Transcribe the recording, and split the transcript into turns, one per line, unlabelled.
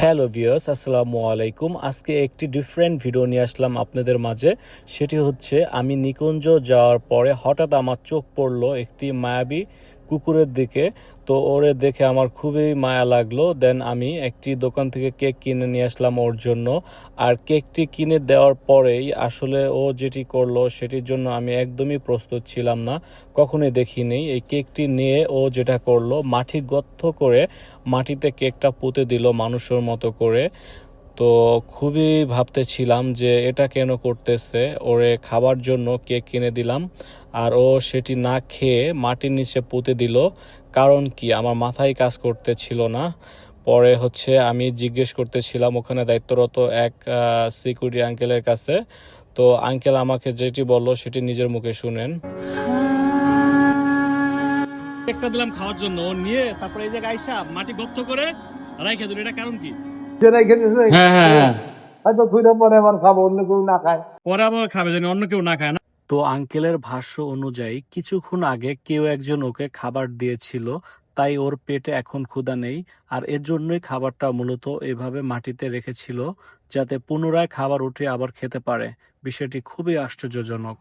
Hello viewers, আসসালামু আলাইকুম। আজকে একটি ডিফারেন্ট ভিডিও নিয়ে আসলাম আপনাদের মাঝে। সেটি হচ্ছে আমি নিকুঞ্জ যাওয়ার পরে হঠাৎ আমার চোখ পড়লো একটি মায়াবী কুকুরের দিকে। তো ওরে দেখে আমার খুবই মায়া লাগলো। দেন আমি একটি দোকান থেকে কেক কিনে নিয়ে আসলাম ওর জন্য। আর কেকটি কিনে দেওয়ার পরেই আসলে ও যেটি করলো সেটির জন্য আমি একদমই প্রস্তুত ছিলাম না, কখনোই দেখিনি। এই কেকটি নিয়ে ও যেটা করলো, মাটি গর্ত করে মাটিতে কেকটা পুঁতে দিল মানুষের মতো করে। তো খুবই ভাবতেছিলাম যে এটা কেন করতেছে। ওরে খাবার জন্য কেক কিনে দিলাম আর ও সেটি না খেয়ে মাটির নিচে পুঁতে দিল। কারণ কি আমার মাথায় কাজ করতেছিল না। পরে হচ্ছে আমি জিজ্ঞেস করতেছিলাম ওখানে দায়িত্বরত এক সিকিউরিটি আঙ্কেলের কাছে। তো আঙ্কেল আমাকে যেটি বললো সেটি নিজের মুখে শুনেন। একটা দিলাম খাওয়ার জন্য, ও নিয়ে তারপরে এই জায়গায় আইসা মাটি গর্ত করে রাইখা দিল। এটা কারণ কি? হ্যাঁ হ্যাঁ হ্যাঁ,
হয়তো দুইটা পরে আবার খাবো, অন্য কেউ না খায়।
পরে আবার খাবে জানি অন্য কেউ না খায় না। তো আঙ্কেলের ভাষ্য অনুযায়ী কিছুক্ষণ আগে কেউ একজন ওকে খাবার দিয়েছিল, তাই ওর পেটে এখন ক্ষুধা নেই। আর এর জন্যই খাবারটা মূলত এভাবে মাটিতে রেখেছিল, যাতে পুনরায় খাবার উঠে আবার খেতে পারে। বিষয়টি খুবই আশ্চর্যজনক।